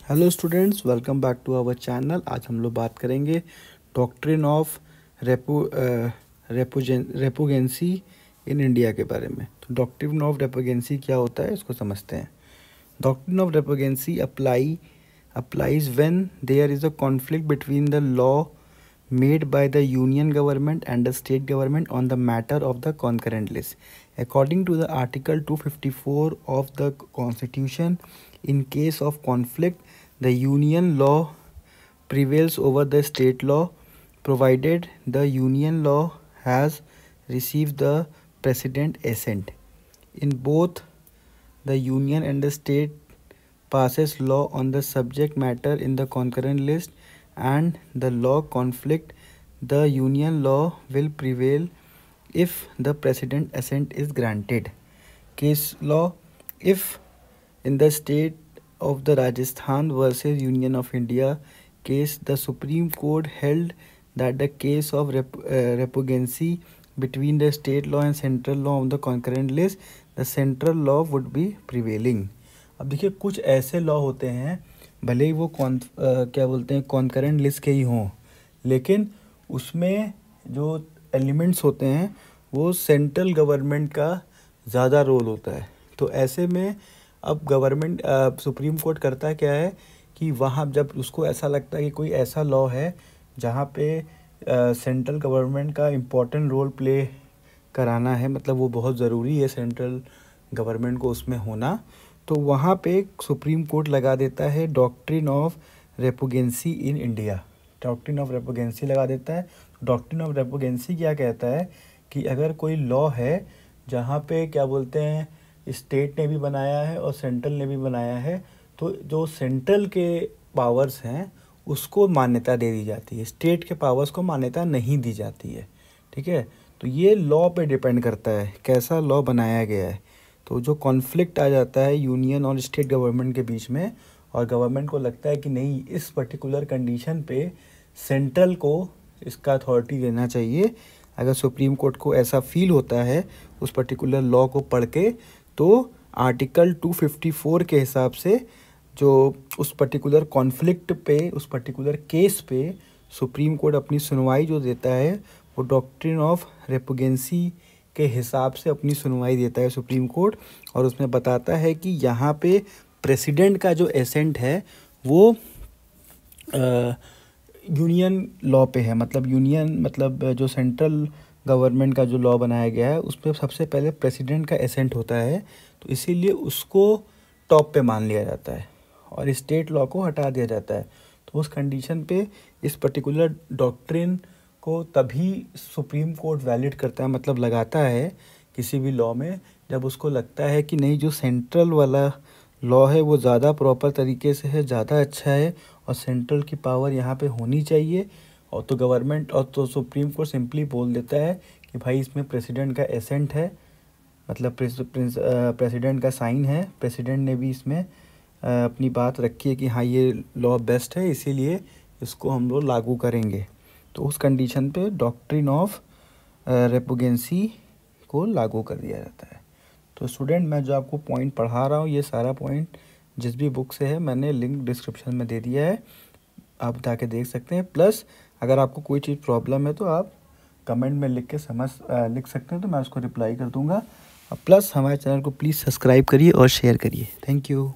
Hello students, welcome back to our channel. आज हम लोग बात करेंगे doctrine of repugnancy in India के बारे में। तो डॉक्ट्रिन ऑफ रेपुगेंसी क्या होता है, इसको समझते हैं। Doctrine of repugnancy applies when there is a conflict between the law made by the union government and the state government on the matter of the concurrent list. According to the Article 254 of the Constitution, in case of conflict, the union law prevails over the state law, provided the union law has received the precedent assent. In both the union and the state passes law on the subject matter in the concurrent list and the law conflict, the union law will prevail if the precedent assent is granted. Case law: if in the state of the Rajasthan versus Union of India case, the Supreme Court held that the case of repugnancy between the state law and central law on the concurrent list, the central law would be prevailing. अब देखिए, कुछ ऐसे law होते हैं, भले ही वो क्या बोलते हैं कॉन्करेंट लिस्ट के ही हों, लेकिन उसमें जो एलिमेंट्स होते हैं वो सेंट्रल गवर्नमेंट का ज़्यादा रोल होता है। तो ऐसे में अब गवर्नमेंट सुप्रीम कोर्ट करता क्या है कि वहाँ जब उसको ऐसा लगता है कि कोई ऐसा लॉ है जहाँ पे सेंट्रल गवर्नमेंट का इम्पोर्टेंट रोल प्ले कराना है, मतलब वो बहुत ज़रूरी है सेंट्रल गवर्नमेंट को उसमें होना, तो वहाँ पे सुप्रीम कोर्ट लगा देता है doctrine of repugnancy in India. Doctrine of repugnancy लगा देता है। डॉक्ट्रिन ऑफ रेपुगेंसी क्या कहता है कि अगर कोई लॉ है जहाँ पे क्या बोलते हैं स्टेट ने भी बनाया है और सेंट्रल ने भी बनाया है, तो जो सेंट्रल के पावर्स हैं उसको मान्यता दे दी जाती है, स्टेट के पावर्स को मान्यता नहीं दी जाती है। ठीक है, तो ये लॉ पे डिपेंड करता है कैसा लॉ बनाया गया है। तो जो कॉन्फ्लिक्ट आ जाता है यूनियन और स्टेट गवर्नमेंट के बीच में, और गवर्नमेंट को लगता है कि नहीं इस पर्टिकुलर कंडीशन पे सेंट्रल को इसका अथॉरिटी देना चाहिए, अगर सुप्रीम कोर्ट को ऐसा फील होता है उस पर्टिकुलर लॉ को पढ़ के, तो आर्टिकल 254 के हिसाब से जो उस पर्टिकुलर कॉन्फ्लिक्ट पे, उस पर्टिकुलर केस पे सुप्रीम कोर्ट अपनी सुनवाई जो देता है वो डॉक्ट्रिन ऑफ रेपुगेंसी के हिसाब से अपनी सुनवाई देता है सुप्रीम कोर्ट, और उसमें बताता है कि यहाँ पे प्रेसिडेंट का जो एसेंट है वो यूनियन लॉ पे है, मतलब यूनियन मतलब जो सेंट्रल गवर्नमेंट का जो लॉ बनाया गया है उस पर सबसे पहले प्रेसिडेंट का एसेंट होता है, तो इसीलिए उसको टॉप पे मान लिया जाता है और स्टेट लॉ को हटा दिया जाता है। तो उस कंडीशन पे इस पर्टिकुलर डॉक्ट्रिन को तभी सुप्रीम कोर्ट वैलिड करता है, मतलब लगाता है किसी भी लॉ में, जब उसको लगता है कि नहीं जो सेंट्रल वाला लॉ है वो ज़्यादा प्रॉपर तरीके से है, ज़्यादा अच्छा है और सेंट्रल की पावर यहाँ पे होनी चाहिए। और तो गवर्नमेंट और तो सुप्रीम कोर्ट सिंपली बोल देता है कि भाई इसमें प्रेसिडेंट का एसेंट है, मतलब प्रेसिडेंट का साइन है, प्रेसिडेंट ने भी इसमें अपनी बात रखी है कि हाँ ये लॉ बेस्ट है, इसीलिए इसको हम लोग लागू करेंगे। तो उस कंडीशन पे डॉक्ट्रिन ऑफ रेपुगेंसी को लागू कर दिया जाता है। तो स्टूडेंट, मैं जो आपको पॉइंट पढ़ा रहा हूँ ये सारा पॉइंट जिस भी बुक से है मैंने लिंक डिस्क्रिप्शन में दे दिया है, आप जाके देख सकते हैं। प्लस अगर आपको कोई चीज़ प्रॉब्लम है तो आप कमेंट में लिख सकते हैं, तो मैं उसको रिप्लाई कर दूँगा। प्लस हमारे चैनल को प्लीज़ सब्सक्राइब करिए और शेयर करिए। Thank you.